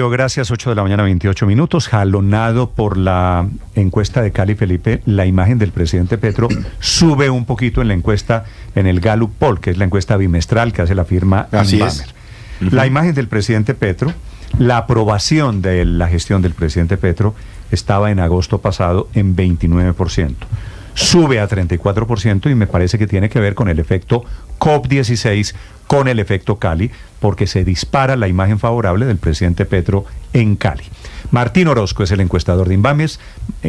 Gracias, 8 de la mañana, 28 minutos. Jalonado por la encuesta de Cali, Felipe, la imagen del presidente Petro sube un poquito en la encuesta, en el Gallup Poll, que es la encuesta bimestral que hace la firma Inbamer. La imagen del presidente Petro, la aprobación de la gestión del presidente Petro estaba en agosto pasado en 29%. Sube a 34% y me parece que tiene que ver con el efecto COP16, con el efecto Cali, porque se dispara la imagen favorable del presidente Petro en Cali. Martín Orozco es el encuestador de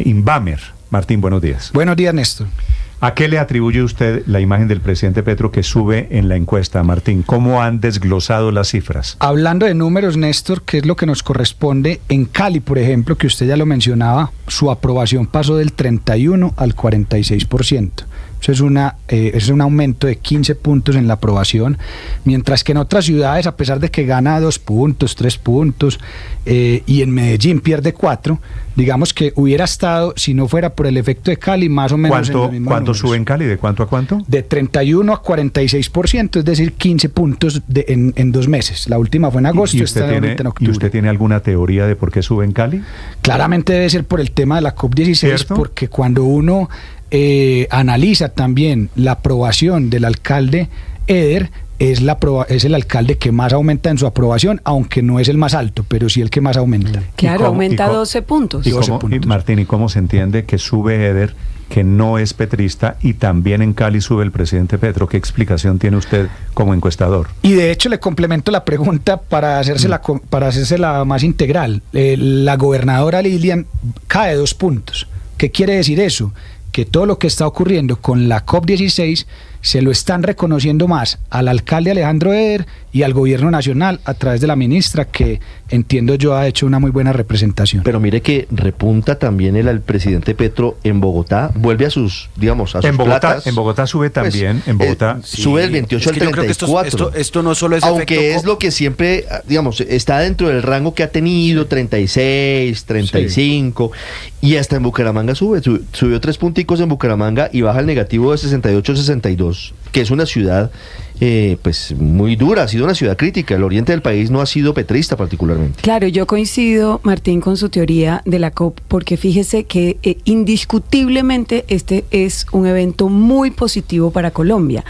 Inbamer. Martín, buenos días. Buenos días, Néstor. ¿A qué le atribuye usted la imagen del presidente Petro que sube en la encuesta, Martín? ¿Cómo han desglosado las cifras? Hablando de números, Néstor, ¿qué es lo que nos corresponde? En Cali, por ejemplo, que usted ya lo mencionaba, su aprobación pasó del 31 al 46%. Eso es un aumento de 15 puntos en la aprobación, mientras que en otras ciudades, a pesar de que gana 2 puntos, 3 puntos, y en Medellín pierde 4, digamos que hubiera estado, si no fuera por el efecto de Cali, más o menos en los mismos ¿Cuánto números. sube en Cali? ¿De cuánto a cuánto? De 31 a 46%, es decir, 15 puntos en 2 meses. La última fue en agosto, ¿Y está ahorita en octubre. ¿Y usted tiene alguna teoría de por qué sube en Cali? Claramente debe ser por el tema de la COP16, ¿cierto? Porque cuando uno analiza también la aprobación del alcalde Eder, es el alcalde que más aumenta en su aprobación, aunque no es el más alto, pero sí el que más aumenta. Claro, aumenta 12 puntos. Martín, ¿y cómo se entiende que sube Eder, que no es petrista, y también en Cali sube el presidente Petro? ¿Qué explicación tiene usted como encuestador? Y de hecho le complemento la pregunta para hacérsela más integral. La gobernadora Lilian cae 2 puntos. ¿Qué quiere decir eso? Que todo lo que está ocurriendo con la COP16 se lo están reconociendo más al alcalde Alejandro Eder y al gobierno nacional a través de la ministra, que entiendo yo ha hecho una muy buena representación. Pero mire que repunta también el presidente Petro en Bogotá, vuelve a sus, digamos, a sus platas. En Bogotá sube también, en Bogotá sube del 28 al 34. Esto no solo es aunque es lo que siempre, digamos, está dentro del rango que ha tenido, 36, 35, y hasta en Bucaramanga subió 3 punticos en Bucaramanga y baja el negativo de 68 a 62, que es una ciudad pues muy dura, ha sido una ciudad crítica. El oriente del país no ha sido petrista particularmente. Claro, yo coincido, Martín, con su teoría de la COP, porque fíjese que indiscutiblemente este es un evento muy positivo para Colombia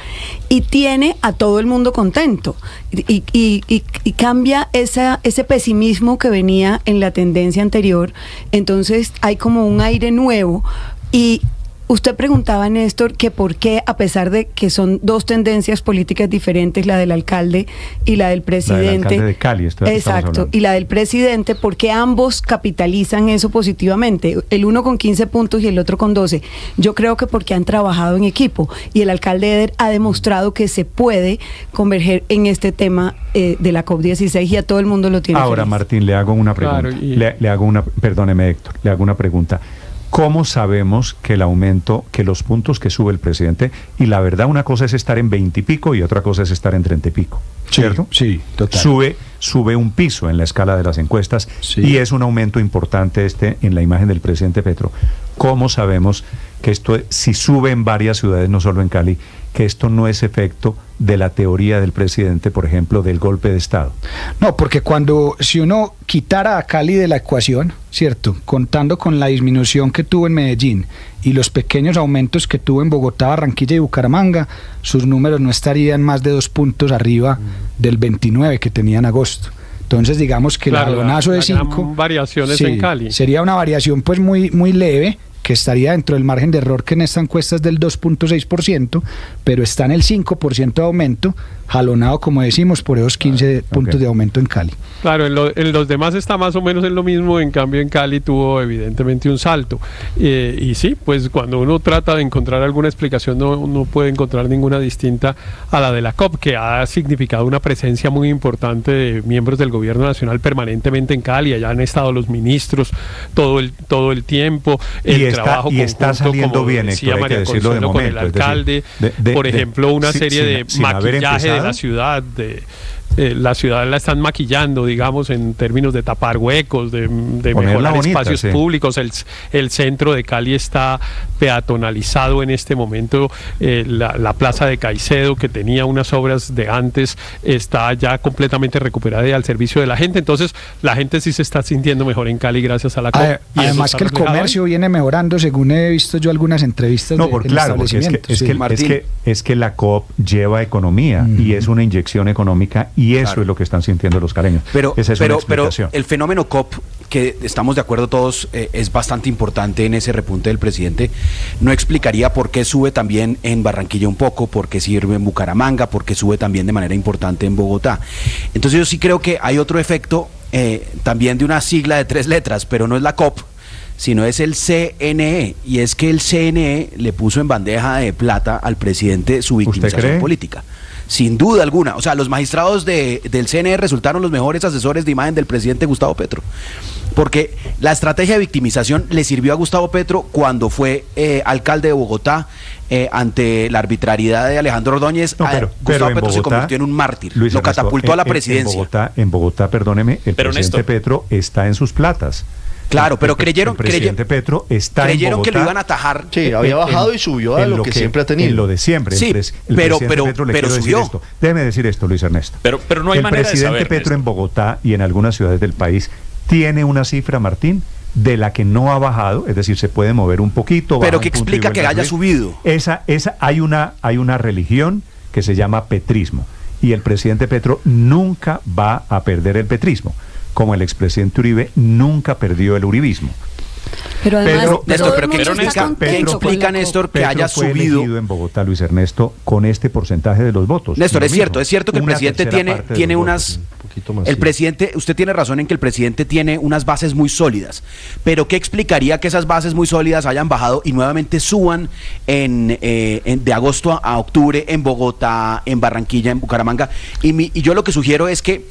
y tiene a todo el mundo contento y cambia ese pesimismo que venía en la tendencia anterior. Entonces hay como un aire nuevo. Y usted preguntaba, Néstor, que por qué, a pesar de que son 2 tendencias políticas diferentes, la del alcalde y la del presidente. La del alcalde de Cali, exacto, y la del presidente, ¿por qué ambos capitalizan eso positivamente? El uno con 15 puntos y el otro con 12. Yo creo que porque han trabajado en equipo y el alcalde Eder ha demostrado que se puede converger en este tema de la COP16 y a todo el mundo lo tiene Ahora, feliz. Martín, le hago una pregunta. Claro, Perdóneme, Héctor, le hago una pregunta. ¿Cómo sabemos que el aumento, que los puntos que sube el presidente, y la verdad una cosa es estar en 20 y pico y otra cosa es estar en 30 y pico, ¿cierto? Sí, total. Sube un piso en la escala de las encuestas, sí, y es un aumento importante en la imagen del presidente Petro. ¿Cómo sabemos que esto, si sube en varias ciudades, no solo en Cali, que esto no es efecto de la teoría del presidente, por ejemplo, del golpe de Estado? No, porque si uno quitara a Cali de la ecuación, ¿cierto? Contando con la disminución que tuvo en Medellín y los pequeños aumentos que tuvo en Bogotá, Barranquilla y Bucaramanga, sus números no estarían más de 2 puntos arriba del 29 que tenía en agosto. Entonces digamos que claro, el jalonazo de 5 variaciones en Cali. Sería una variación pues muy leve, que estaría dentro del margen de error, que en esta encuesta es del 2.6%, pero está en el 5% de aumento, jalonado, como decimos, por esos 15 puntos de aumento en Cali. Claro, en los demás está más o menos en lo mismo, en cambio en Cali tuvo evidentemente un salto. Y sí, pues cuando uno trata de encontrar alguna explicación no puede encontrar ninguna distinta a la de la COP, que ha significado una presencia muy importante de miembros del gobierno nacional permanentemente en Cali. Allá han estado los ministros todo el tiempo, trabajo y está saliendo como bien, decía Héctor, hay que María decirlo de Consuelo, momento, con el alcalde, por ejemplo, una serie de maquillaje de la ciudad, la ciudad la están maquillando, digamos, en términos de tapar huecos, de mejorar bonita, espacios sí. públicos. El centro de Cali está peatonalizado en este momento. La plaza de Caicedo, que tenía unas obras de antes, está ya completamente recuperada y al servicio de la gente. Entonces, la gente sí se está sintiendo mejor en Cali gracias a la COP. Y eso Además está que el reflejado comercio viene mejorando, según he visto yo algunas entrevistas No, de por en claro, porque establecimientos. Sí. es que la COP lleva economía y es una inyección económica y eso Claro. es lo que están sintiendo los caleños. Esa es una explicación. el fenómeno COP, que estamos de acuerdo todos, es bastante importante en ese repunte del presidente, no explicaría por qué sube también en Barranquilla un poco, por qué sirve en Bucaramanga, por qué sube también de manera importante en Bogotá. Entonces yo sí creo que hay otro efecto también de una sigla de 3 letras, pero no es la COP, sino es el CNE, y es que el CNE le puso en bandeja de plata al presidente su victimización cree? política. Sin duda alguna. O sea, los magistrados del CNE resultaron los mejores asesores de imagen del presidente Gustavo Petro. Porque la estrategia de victimización le sirvió a Gustavo Petro cuando fue alcalde de Bogotá ante la arbitrariedad de Alejandro Ordóñez. Gustavo Petro se convirtió en un mártir. Luis lo Ernesto, catapultó a la presidencia. En Bogotá, perdóneme, el Pero, presidente Néstor, Petro está en sus platas. Claro, pero el presidente Petro está en creyeron Bogotá, que lo iban a atajar. Sí, había bajado y subió a lo que siempre ha tenido. En lo de siempre. Sí, el pero presidente Petro, le pero quiero subió. decir esto. Déjeme decir esto, Luis Ernesto. Pero no hay el manera de presidente saber, Petro Néstor. en Bogotá y en algunas ciudades del país tiene una cifra, Martín, de la que no ha bajado, es decir, se puede mover un poquito. Pero baja que un punto y explica que vuelve a haya subir. subido. Hay una religión que se llama petrismo y el presidente Petro nunca va a perder el petrismo, como el expresidente Uribe nunca perdió el uribismo. Pero además, Pedro- Néstor, todo pero el ¿qué mundo está explica, contento ¿qué con explica, la Néstor, que Petro haya fue subido? elegido en Bogotá, Luis Ernesto, con este porcentaje de los votos. Néstor, Lo es mismo, cierto que el una presidente tercera parte de tiene los unas... votos. Un poquito más, El sí. presidente, usted tiene razón en que el presidente tiene unas bases muy sólidas, pero ¿qué explicaría que esas bases muy sólidas hayan bajado y nuevamente suban de agosto a octubre en Bogotá, en Barranquilla, en Bucaramanga? Y yo lo que sugiero es que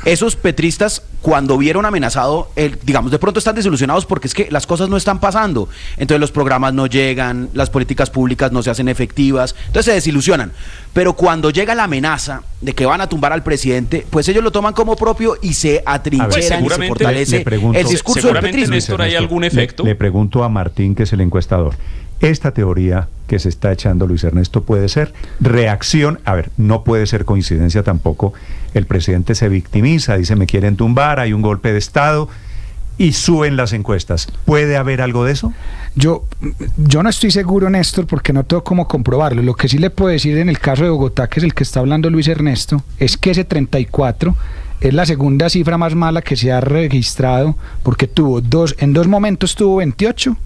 esos petristas, cuando vieron amenazado, digamos, de pronto están desilusionados porque es que las cosas no están pasando, entonces los programas no llegan, las políticas públicas no se hacen efectivas, entonces se desilusionan, pero cuando llega la amenaza de que van a tumbar al presidente, pues ellos lo toman como propio y se atrincheran y se seguramente fortalece le pregunto- el discurso del seguramente, petrismo. Néstor, ¿hay algún efecto? Le pregunto a Martín, que es el encuestador. Esta teoría que se está echando Luis Ernesto puede ser reacción, a ver, no puede ser coincidencia tampoco. El presidente se victimiza, dice me quieren tumbar, hay un golpe de Estado y suben las encuestas. ¿Puede haber algo de eso? Yo no estoy seguro, Néstor, porque no tengo cómo comprobarlo. Lo que sí le puedo decir en el caso de Bogotá, que es el que está hablando Luis Ernesto, es que ese 34 es la segunda cifra más mala que se ha registrado, porque en dos momentos tuvo 28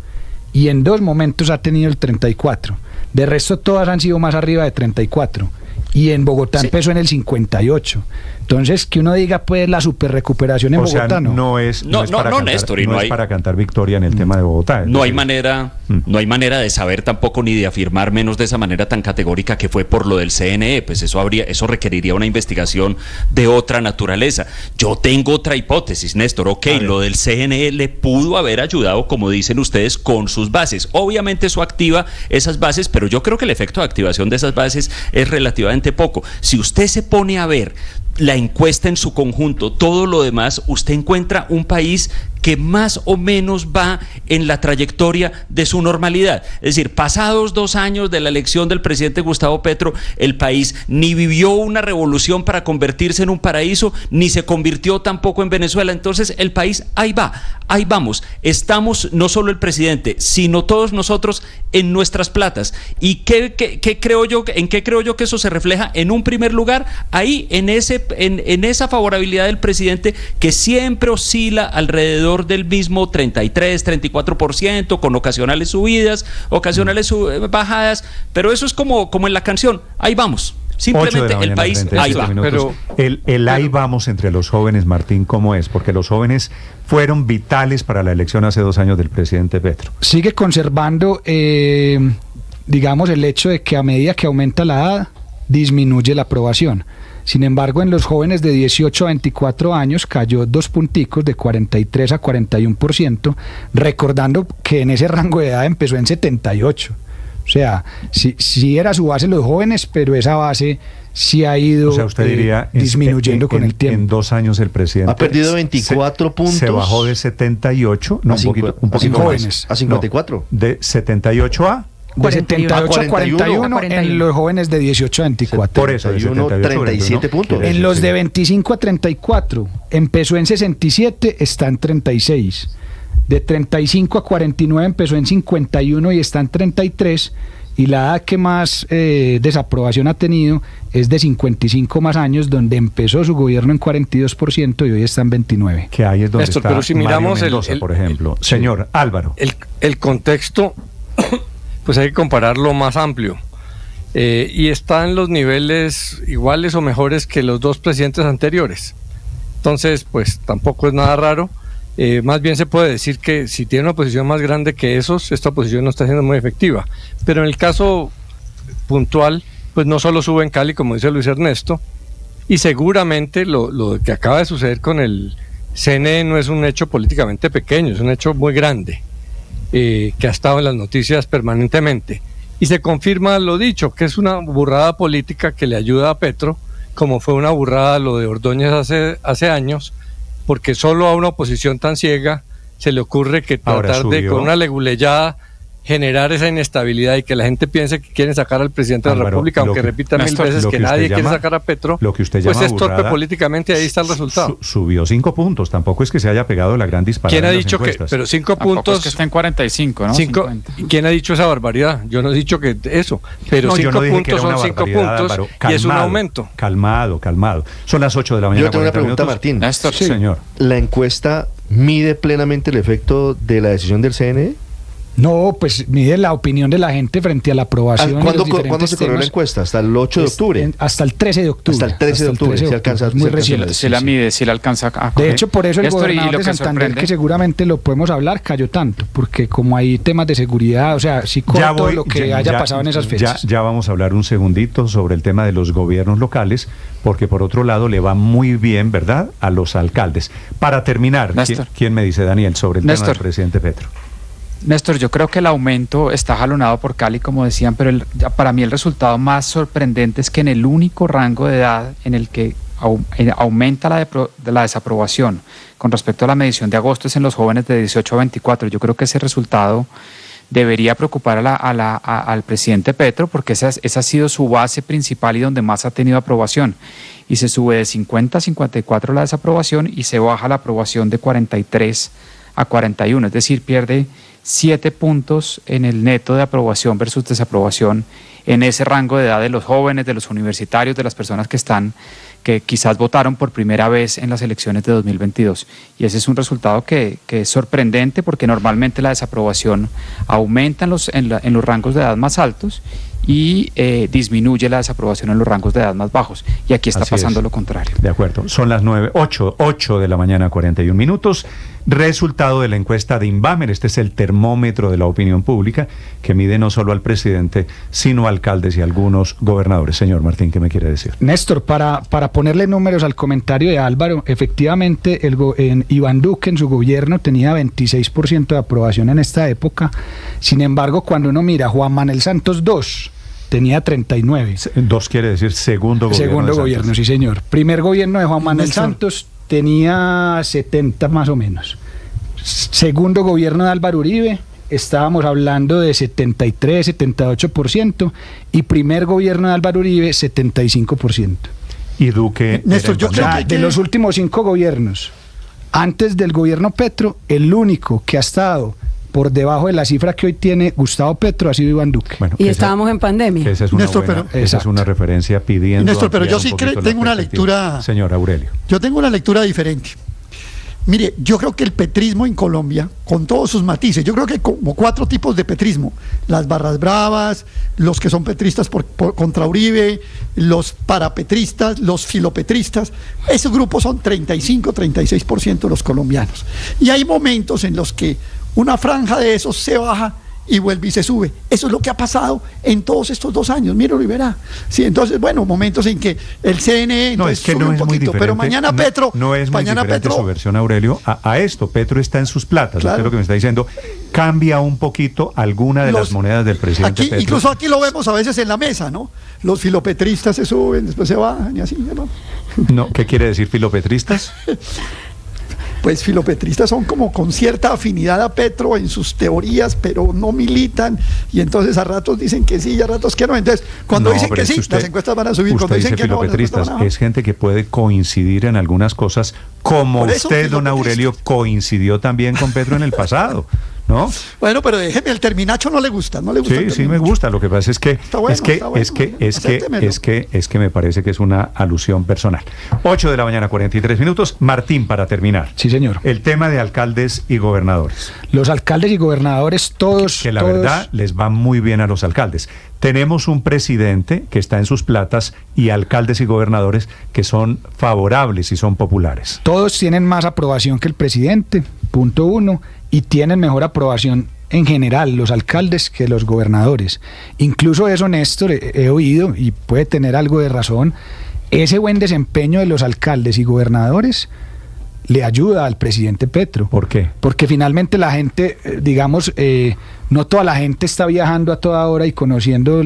y en 2 momentos ha tenido el 34. De resto todas han sido más arriba de 34. Y en Bogotá Sí. empezó en el 58. Entonces, que uno diga, pues, la super recuperación en O sea, Bogotá, ¿no? No, para cantar, Néstor, y no no es hay- para cantar victoria en el tema de Bogotá. Es No hay decir, manera de saber tampoco ni de afirmar, menos de esa manera tan categórica que fue por lo del CNE, pues eso requeriría una investigación de otra naturaleza. Yo tengo otra hipótesis, Néstor, lo del CNE le pudo haber ayudado, como dicen ustedes, con sus bases. Obviamente eso activa esas bases, pero yo creo que el efecto de activación de esas bases es relativamente poco. Si usted se pone a ver la encuesta en su conjunto, todo lo demás, usted encuentra un país que más o menos va en la trayectoria de su normalidad. Es decir, pasados 2 años de la elección del presidente Gustavo Petro, el país ni vivió una revolución para convertirse en un paraíso, ni se convirtió tampoco en Venezuela. Entonces, el país ahí va, ahí vamos. Estamos, no solo el presidente, sino todos nosotros en nuestras platas. ¿Y qué creo yo, en qué creo yo que eso se refleja? En un primer lugar, ahí, en esa favorabilidad del presidente que siempre oscila alrededor del mismo 33, 34%, con ocasionales subidas, ocasionales bajadas, pero eso es como en la canción, ahí vamos. 8 de Simplemente la el mañana, país 37 ahí va. minutos. El ahí vamos entre los jóvenes, Martín, ¿cómo es? Porque los jóvenes fueron vitales para la elección hace 2 años del presidente Petro. Sigue conservando, digamos, el hecho de que a medida que aumenta la edad, disminuye la aprobación. Sin embargo, en los jóvenes de 18 a 24 años cayó 2 punticos, de 43 a 41%, recordando que en ese rango de edad empezó en 78. O sea, sí era su base los jóvenes, pero esa base sí ha ido, o sea, usted diría, disminuyendo con el tiempo. En 2 años el presidente ha perdido 24 puntos. Se bajó de 78, no, un poquito jóvenes. A 54. No, de 78 a... De 78 a 41 en los jóvenes de 18 a 24. Por eso, de 41, 37 puntos. En los de 25 a 34 empezó en 67, está en 36. De 35 a 49 empezó en 51 y está en 33. Y la edad que más desaprobación ha tenido es de 55 más años, donde empezó su gobierno en 42% y hoy está en 29%. Que ahí es donde Néstor, está pero si miramos Mario Mendoza, por ejemplo. Señor Álvaro. El contexto, pues hay que compararlo más amplio. Y está en los niveles iguales o mejores que los 2 presidentes anteriores. Entonces, pues tampoco es nada raro. Más bien se puede decir que si tiene una oposición más grande que esos, esta oposición no está siendo muy efectiva. Pero en el caso puntual, pues no solo sube en Cali, como dice Luis Ernesto, y seguramente lo que acaba de suceder con el CNE no es un hecho políticamente pequeño, es un hecho muy grande, que ha estado en las noticias permanentemente. Y se confirma lo dicho, que es una burrada política que le ayuda a Petro, como fue una burrada lo de Ordóñez hace años, porque solo a una oposición tan ciega se le ocurre que tratar de, con una leguleyada, generar esa inestabilidad y que la gente piense que quieren sacar al presidente de la República, aunque repita 1000 veces que nadie quiere sacar a Petro, lo que usted pues llama es torpe burrada, políticamente, ahí está el resultado. Subió 5 puntos, tampoco es que se haya pegado la gran disparada. ¿Quién ha en las dicho que? encuestas. Pero 5 Tampoco puntos. es que está en 45, ¿no? 50. ¿Quién ha dicho esa barbaridad? Yo no he dicho que eso, pero No, 5 no puntos son 5 puntos, Álvaro. y es un aumento. Calmado. Son las 8 de la mañana. Yo tengo una pregunta, minutos. Martín. Néstor, Sí, señor. ¿La encuesta mide plenamente el efecto de la decisión del CNE? No, pues mide la opinión de la gente frente a la aprobación. ¿Cuándo se corrió la encuesta? ¿Hasta el 8 de octubre? Hasta el 13 de octubre. Hasta el 13 de octubre, si alcanza. Muy reciente. si la mide, si la alcanza a coger. De hecho, por eso el Néstor, y gobernador lo de que Santander, sorprende- que seguramente lo podemos hablar, cayó tanto, porque como hay temas de seguridad, o sea, sí con todo lo que haya pasado en esas fechas. Ya vamos a hablar un segundito sobre el tema de los gobiernos locales, porque por otro lado le va muy bien, ¿verdad?, a los alcaldes. Para terminar, Néstor. ¿quién me dice, Daniel, sobre el tema Néstor. del presidente Petro? Néstor, yo creo que el aumento está jalonado por Cali, como decían, pero para mí el resultado más sorprendente es que en el único rango de edad en el que aumenta la desaprobación con respecto a la medición de agosto es en los jóvenes de 18 a 24. Yo creo que ese resultado debería preocupar al presidente Petro, porque esa ha sido su base principal y donde más ha tenido aprobación. Y se sube de 50 a 54 la desaprobación y se baja la aprobación de 43 a 41, es decir, pierde 7 puntos en el neto de aprobación versus desaprobación en ese rango de edad de los jóvenes, de los universitarios, de las personas que quizás votaron por primera vez en las elecciones de 2022. Y ese es un resultado que es sorprendente, porque normalmente la desaprobación aumenta en los rangos de edad más altos y disminuye la desaprobación en los rangos de edad más bajos. Y aquí está Así pasando es. lo contrario. De acuerdo, son las 8 de la mañana, 41 minutos. Resultado de la encuesta de Inbamer. Este es el termómetro de la opinión pública que mide no solo al presidente, sino a alcaldes y algunos gobernadores. Señor Martín, ¿qué me quiere decir? Néstor, para ponerle números al comentario de Álvaro, efectivamente Iván Duque en su gobierno tenía 26% de aprobación en esta época. Sin embargo, cuando uno mira Juan Manuel Santos 2, tenía 39. 2 quiere decir segundo gobierno. Segundo de gobierno, Santos. sí señor. Primer gobierno de Juan Manuel Néstor. Santos tenía 70 más o menos. Segundo gobierno de Álvaro Uribe, estábamos hablando de 73, 78%, y primer gobierno de Álvaro Uribe, 75%. Y Duque. Néstor, era yo el creo O sea, que- de los últimos 5 gobiernos, antes del gobierno Petro, el único que ha estado por debajo de la cifra que hoy tiene Gustavo Petro ha sido Iván Duque. Bueno, Y que estábamos en pandemia. que esa es una Néstor, buena, pero- esa es una referencia pidiendo. Néstor, pero yo ampliar sí un poquito la tengo una perspectiva. lectura. Señor Aurelio. Yo tengo una lectura diferente. Mire, yo creo que el petrismo en Colombia, con todos sus matices, yo creo que hay como 4 tipos de petrismo: las barras bravas, los que son petristas contra Uribe, los parapetristas, los filopetristas. Esos grupos son 35-36% de los colombianos. Y hay momentos en los que una franja de esos se baja y vuelve y se sube. Eso es lo que ha pasado en todos estos 2 años, míralo y verá. Sí, entonces, bueno, momentos en que el CNE no, es que no es muy diferente, pero mañana Petro... No es muy diferente su versión, Aurelio, a esto. Petro está en sus platas, claro. Usted lo que me está diciendo, cambia un poquito alguna de las monedas del presidente aquí, Petro. Incluso aquí lo vemos a veces en la mesa, ¿no? Los filopetristas se suben, después se bajan y así, ¿no? No, ¿qué quiere decir filopetristas? Pues filopetristas son como con cierta afinidad a Petro en sus teorías, pero no militan, y entonces a ratos dicen que sí y a ratos que no. Entonces, cuando dicen que sí, las encuestas van a subir. Cuando dicen que no, las encuestas van a bajar. Es gente que puede coincidir en algunas cosas, como usted, don Aurelio, coincidió también con Petro en el pasado, ¿no? Bueno, pero déjeme, el terminacho no le gusta, ¿no le gusta? Sí, me gusta. Lo que pasa es que es que me parece que es una alusión personal. 8:43 a.m. Martín, para terminar. Sí, señor. El tema de alcaldes y gobernadores. Los alcaldes y gobernadores, todos... Que la verdad les va muy bien a los alcaldes. Tenemos un presidente que está en sus platas y alcaldes y gobernadores que son favorables y son populares. Todos tienen más aprobación que el presidente, punto 1, y tienen mejor aprobación en general los alcaldes que los gobernadores. Incluso eso, Néstor, he oído, y puede tener algo de razón, ese buen desempeño de los alcaldes y gobernadores le ayuda al presidente Petro. ¿Por qué? Porque finalmente la gente, digamos, no toda la gente está viajando a toda hora y conociendo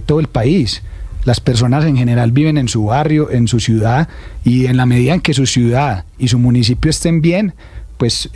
todo el país. Las personas en general viven en su barrio, en su ciudad, y en la medida en que su ciudad y su municipio estén bien, pues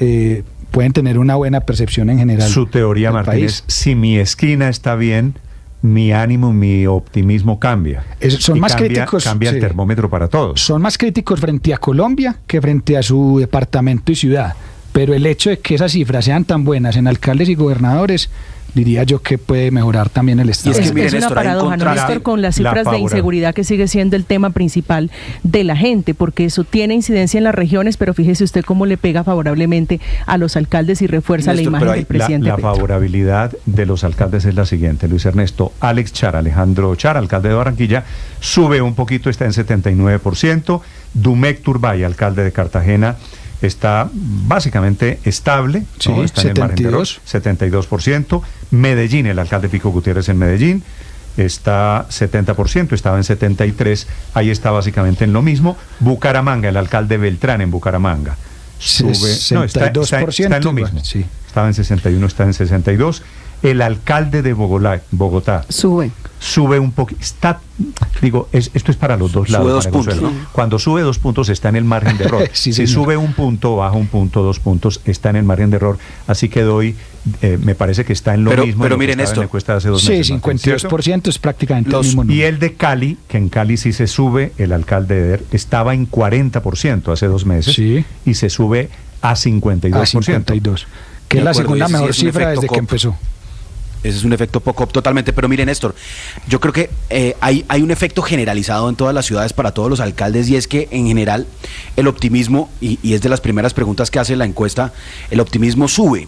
pueden tener una buena percepción en general. Su teoría, Martín, es: si mi esquina está bien, mi ánimo, mi optimismo cambia. Son más críticos. Cambia el termómetro para todos. Son más críticos frente a Colombia que frente a su departamento y ciudad. Pero el hecho de que esas cifras sean tan buenas en alcaldes y gobernadores, diría yo que puede mejorar también el Estado. Es una paradoja, ¿no, Néstor? Con las cifras de inseguridad, que sigue siendo el tema principal de la gente, porque eso tiene incidencia en las regiones, pero fíjese usted cómo le pega favorablemente a los alcaldes y refuerza Néstor, la imagen del presidente La favorabilidad de los alcaldes es la siguiente, Luis Ernesto. Alejandro Char, alcalde de Barranquilla, sube un poquito, está en 79%. Dumec Turbay, alcalde de Cartagena, está básicamente estable, sí, ¿no? Está en el margen de error, 72%. Medellín, el alcalde Fico Gutiérrez en Medellín, está 70%, estaba en 73%, ahí está básicamente en lo mismo. Bucaramanga, el alcalde Beltrán en Bucaramanga, sube, 62%, está en lo mismo, sí. Estaba en 61, está en 62. El alcalde de Bogotá sube un poco, esto es para los dos lados. Sube 2 puntos, ¿no? Cuando sube 2 puntos está en el margen de error. Sí, si sube 1 punto, baja 1 punto, 2 puntos, está en el margen de error. Así que me parece que está en lo mismo. Pero miren esto. En la encuesta de hace 2 meses. Sí, 52% es prácticamente el mismo número. Y el de Cali, que en Cali sí se sube, el alcalde de Eder estaba en 40% hace 2 meses, sí, y se sube a 52%. A 52%, que es la segunda mejor cifra desde que empezó. Ese es un efecto poco totalmente, pero mire, Néstor, yo creo que hay un efecto generalizado en todas las ciudades para todos los alcaldes, y es que en general el optimismo, y es de las primeras preguntas que hace la encuesta, el optimismo sube,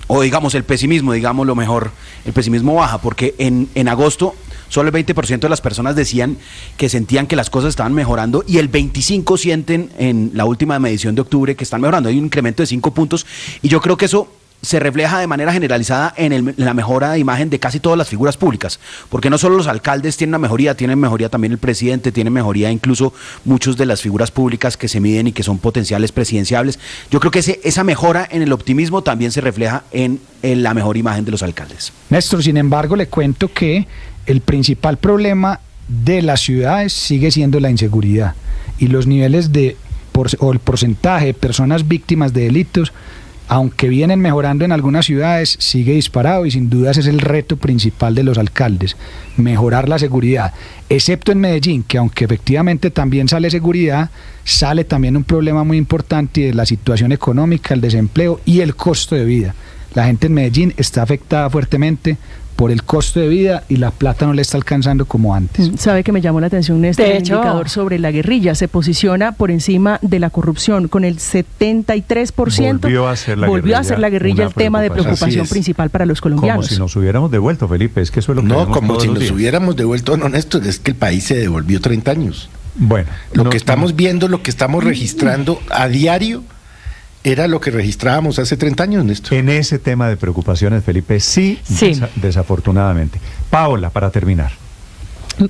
o digamos el pesimismo, digamos lo mejor, el pesimismo baja, porque en agosto solo el 20% de las personas decían que sentían que las cosas estaban mejorando, y el 25% sienten en la última medición de octubre que están mejorando. Hay un incremento de 5 puntos, y yo creo que eso se refleja de manera generalizada en la mejora de imagen de casi todas las figuras públicas, porque no solo los alcaldes tienen una mejoría, tienen mejoría también el presidente, tiene mejoría incluso muchos de las figuras públicas que se miden y que son potenciales presidenciables. Yo creo que esa mejora en el optimismo también se refleja en la mejor imagen de los alcaldes. Néstor, sin embargo, le cuento que el principal problema de las ciudades sigue siendo la inseguridad, y los niveles o el porcentaje de personas víctimas de delitos, aunque vienen mejorando en algunas ciudades, sigue disparado, y sin duda ese es el reto principal de los alcaldes, mejorar la seguridad, excepto en Medellín, que aunque efectivamente también sale seguridad, sale también un problema muy importante de la situación económica, el desempleo y el costo de vida. La gente en Medellín está afectada fuertemente por el costo de vida, y la plata no le está alcanzando como antes. Sabe que me llamó la atención, Néstor, el indicador sobre la guerrilla. Se posiciona por encima de la corrupción con el 73%. Volvió a ser la guerrilla el tema de preocupación principal para los colombianos. Como si nos hubiéramos devuelto, Felipe, es que eso es lo que no, como si nos hubiéramos devuelto, no, Néstor, es que el país se devolvió 30 años. Bueno, lo que estamos viendo, lo que estamos registrando a diario, era lo que registrábamos hace 30 años, Néstor. En ese tema de preocupaciones, Felipe, sí. Desafortunadamente. Paola, para terminar.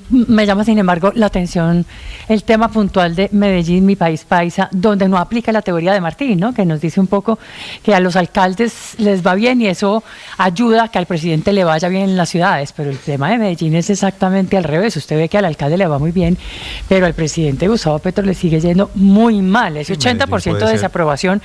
Me llama, sin embargo, la atención el tema puntual de Medellín, mi país paisa, donde no aplica la teoría de Martín, ¿no? Que nos dice un poco que a los alcaldes les va bien y eso ayuda a que al presidente le vaya bien en las ciudades, pero el tema de Medellín es exactamente al revés. Usted ve que al alcalde le va muy bien, pero al presidente Gustavo Petro le sigue yendo muy mal. Ese 80% de desaprobación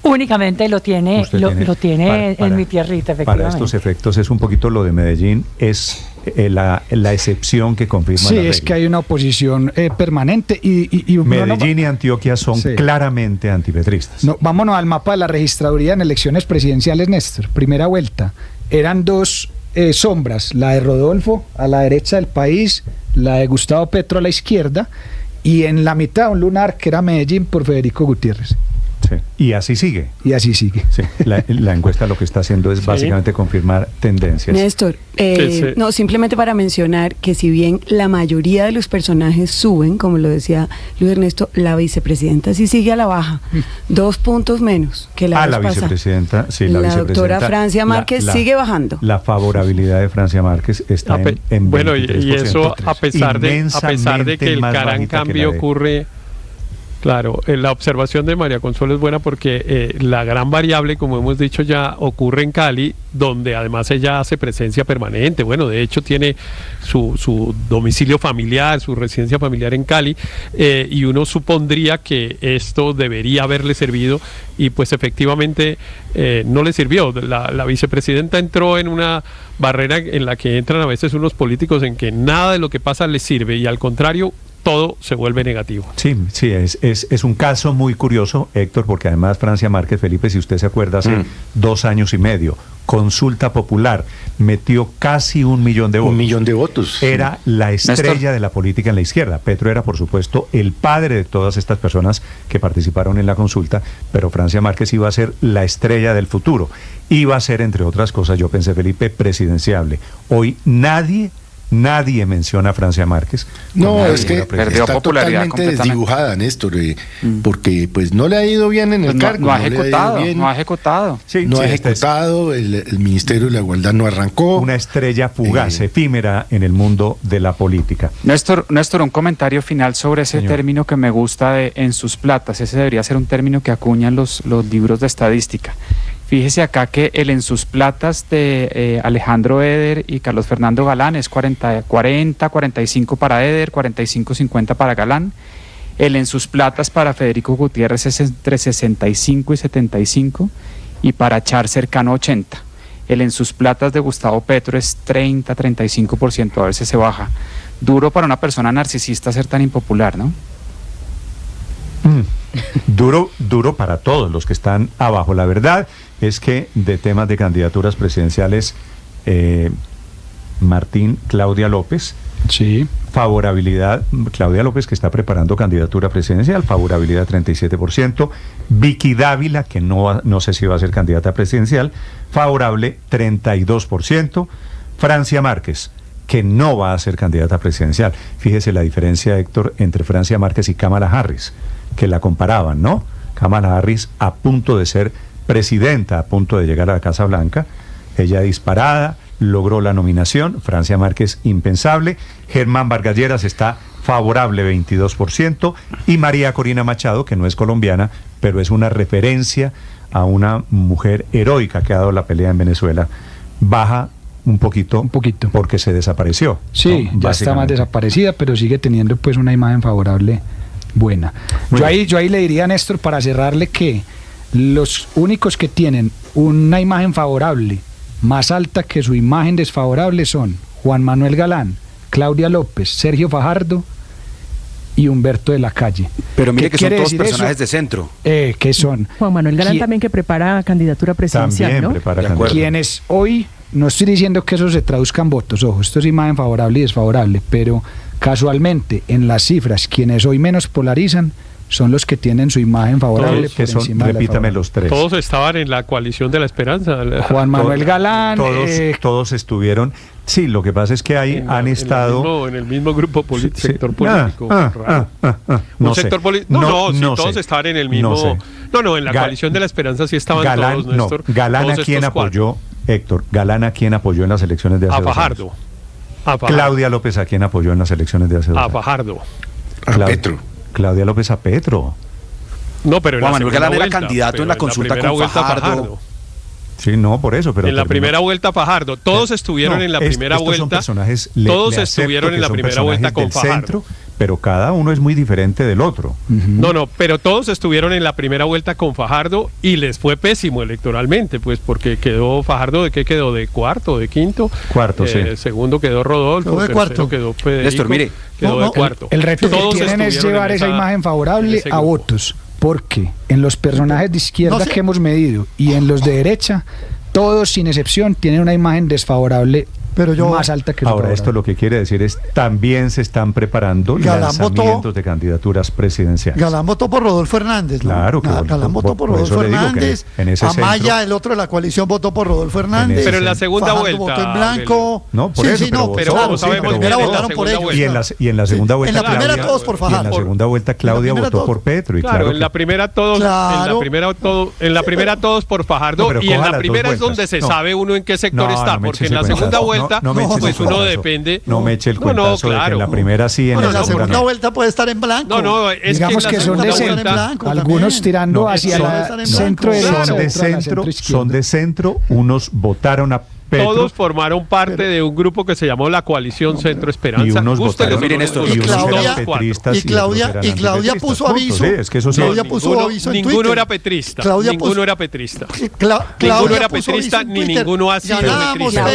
únicamente lo tiene en mi tierrita, efectivamente. Para estos efectos es un poquito lo de Medellín, es la excepción que confirma la regla. Sí, es que hay una oposición permanente y Medellín y Antioquia son claramente antipetristas. No, vámonos al mapa de la registraduría en elecciones presidenciales, Néstor. Primera vuelta. Eran dos sombras, la de Rodolfo a la derecha del país, la de Gustavo Petro a la izquierda, y en la mitad un lunar que era Medellín por Federico Gutiérrez. Sí. Y así sigue. Sí. La encuesta lo que está haciendo es básicamente confirmar tendencias. Néstor, no, simplemente para mencionar que si bien la mayoría de los personajes suben, como lo decía Luis Ernesto, la vicepresidenta sí sigue a la baja, 2 puntos menos que la vez pasada. Vicepresidenta, sí, la vicepresidenta. Doctora Francia Márquez sigue bajando. La favorabilidad de Francia Márquez está en bueno, 23%, y eso a pesar de que el gran cambio ocurre. Claro, la observación de María Consuelo es buena porque la gran variable, como hemos dicho ya, ocurre en Cali, donde además ella hace presencia permanente. Bueno, de hecho tiene su domicilio familiar, su residencia familiar en Cali, y uno supondría que esto debería haberle servido y pues efectivamente no le sirvió. La vicepresidenta entró en una barrera en la que entran a veces unos políticos en que nada de lo que pasa les sirve y al contrario, todo se vuelve negativo. Sí, es un caso muy curioso, Héctor, porque además Francia Márquez, Felipe, si usted se acuerda, hace 2 años y medio, consulta popular, metió casi 1 millón de votos. 1 millón de votos. Era la estrella de la política en la izquierda. Petro era, por supuesto, el padre de todas estas personas que participaron en la consulta, pero Francia Márquez iba a ser la estrella del futuro. Iba a ser, entre otras cosas, yo pensé, Felipe, presidenciable. Hoy nadie menciona a Francia Márquez. No, es que está totalmente desdibujada, Néstor, porque pues no le ha ido bien en el cargo. No ha ejecutado. No ha ejecutado, el Ministerio de la Igualdad no arrancó. Una estrella fugaz, efímera en el mundo de la política. Néstor, un comentario final sobre ese término que me gusta de en sus platas. Ese debería ser un término que acuñan los libros de estadística. Fíjese acá que el en sus platas de Alejandro Eder y Carlos Fernando Galán es 40-45 para Eder, 45-50 para Galán. El en sus platas para Federico Gutiérrez es entre 65 y 75 y para Char cercano a 80. El en sus platas de Gustavo Petro es 30-35%, a veces se baja. Duro para una persona narcisista ser tan impopular, ¿no? Duro para todos los que están abajo. La verdad es que de temas de candidaturas presidenciales, Claudia López, favorabilidad, Claudia López que está preparando candidatura presidencial, favorabilidad 37%, Vicky Dávila, que no sé si va a ser candidata presidencial, favorable 32%, Francia Márquez, que no va a ser candidata presidencial. Fíjese la diferencia, Héctor, entre Francia Márquez y Kamala Harris, que la comparaban, ¿no? Kamala Harris a punto de ser presidenta, a punto de llegar a la Casa Blanca, ella disparada, logró la nominación, Francia Márquez impensable, Germán Vargas Lleras está favorable 22%, y María Corina Machado, que no es colombiana, pero es una referencia a una mujer heroica que ha dado la pelea en Venezuela, baja un poquito porque se desapareció. Sí, ¿no? Ya está más desaparecida, pero sigue teniendo pues una imagen favorable buena. Yo ahí le diría a Néstor, para cerrarle, que los únicos que tienen una imagen favorable más alta que su imagen desfavorable son Juan Manuel Galán, Claudia López, Sergio Fajardo y Humberto de la Calle. Pero mire que son todos personajes de centro. ¿Qué son? Juan Manuel Galán también, que prepara candidatura presidencial, también, ¿no? Prepara candidatura. Quienes hoy, no estoy diciendo que eso se traduzca en votos, ojo, esto es imagen favorable y desfavorable, pero casualmente en las cifras, quienes hoy menos polarizan son los que tienen su imagen favorable por encima de la repítame favorable. los tres. Todos estaban en la coalición de la esperanza. Juan Manuel Galán. Todos estuvieron. Sí, lo que pasa es que ahí han estado... En el mismo grupo político, sector político. Todos estaban en el mismo... No, en la coalición de la esperanza sí estaban todos, Néstor. Galán, ¿a quién apoyó, Héctor? Galán, ¿a quién apoyó en las elecciones de hace 2 años? A Fajardo. Claudia López, ¿a quién apoyó en las elecciones de hace 2 años? A Fajardo. A Petro. Claudia López a Petro. No, pero Juan Manuel Galán era candidato en la consulta con Fajardo. Sí, no, por eso. Pero en la primera vuelta Fajardo. Todos estuvieron en la primera vuelta. Todos estuvieron en la primera vuelta con Fajardo. Pero cada uno es muy diferente del otro. Pero todos estuvieron en la primera vuelta con Fajardo y les fue pésimo electoralmente, pues porque quedó Fajardo, ¿de qué quedó? ¿De cuarto, de quinto? Cuarto, sí. Segundo quedó Rodolfo, de cuarto. Quedó Federico, Néstor, mire. Quedó de cuarto. El reto que tienen es llevar esa imagen favorable a votos, porque en los personajes de izquierda que hemos medido y en los de derecha, todos sin excepción tienen una imagen desfavorable más alta que ahora esto lo que quiere decir es también se están preparando lanzamientos de candidaturas presidenciales. Galán votó por Rodolfo Hernández, ¿no? Claro que Galán votó por Rodolfo Hernández. Amaya, el otro de la coalición, votó por Rodolfo Hernández. Pero en la segunda Fajardo vuelta votó en blanco. No, por eso. Pero sabemos en primera votaron por ellos. Y en la segunda vuelta. En la primera todos por Fajardo. Y en la segunda vuelta Claudia votó por Petro. Claro, en la primera todos. En la primera todos por Fajardo. Y en la primera es donde se sabe uno en qué sector está, porque en la segunda vuelta pues uno depende. No me eche el cuentazo de que en la primera sí, en la segunda vuelta puede estar en blanco. Digamos que son de centro, algunos tirando hacia la centro derecha. Son de centro, unos votaron a Petro. Todos formaron parte de un grupo que se llamó la Coalición Centro Esperanza. Y unos votaron, miren esto, y Claudia puso aviso. Sí, es que eso sí. Claudia puso aviso en Twitter. Ninguno era petrista. Ninguno era petrista. Ninguno era petrista, ni ninguno ha sido petrista.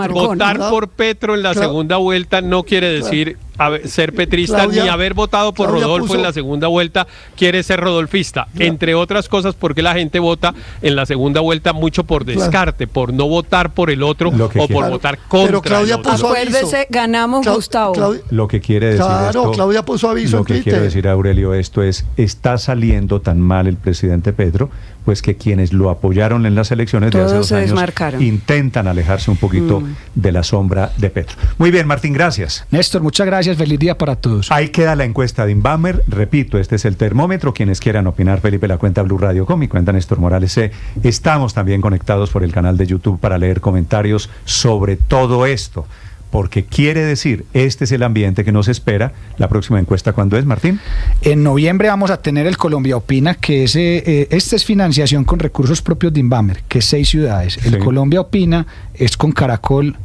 Votar por Petro en la segunda vuelta no quiere decir ser petrista, ni haber votado por Rodolfo en la segunda vuelta quiere ser rodolfista, entre otras cosas porque la gente vota en la segunda vuelta mucho por descarte, por no votar por el otro o por votar contra. Pero Claudia el otro. puso Acuérdese, ganamos Gustavo. Lo que quiere decir esto, Claudia puso aviso lo en que Twitter. quiere decir Aurelio esto es, está saliendo tan mal el presidente Petro, pues que quienes lo apoyaron en las elecciones de hace 2 años intentan alejarse un poquito de la sombra de Petro. Muy bien, Martín, gracias. Néstor, muchas gracias, feliz día para todos. Ahí queda la encuesta de Inbamer, repito, este es el termómetro, quienes quieran opinar, Felipe, la cuenta Blue Radio Com, mi cuenta Néstor Morales C. Estamos también conectados por el canal de YouTube para leer comentarios sobre todo esto, porque quiere decir, este es el ambiente que nos espera. La próxima encuesta, ¿cuándo es, Martín? En noviembre vamos a tener el Colombia Opina, que es esta es financiación con recursos propios de Inbamer, que es 6 ciudades. El Colombia Opina es con Caracol,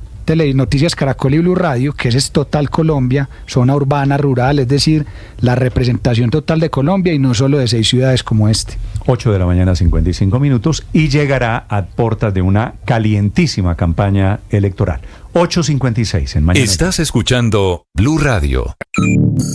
Noticias Caracol y Blue Radio, que es Total Colombia, zona urbana, rural, es decir, la representación total de Colombia y no solo de 6 ciudades como este. 8 de la mañana, 55 minutos, y llegará a puertas de una calientísima campaña electoral. 8:56 en Mañana. Estás escuchando Blue Radio.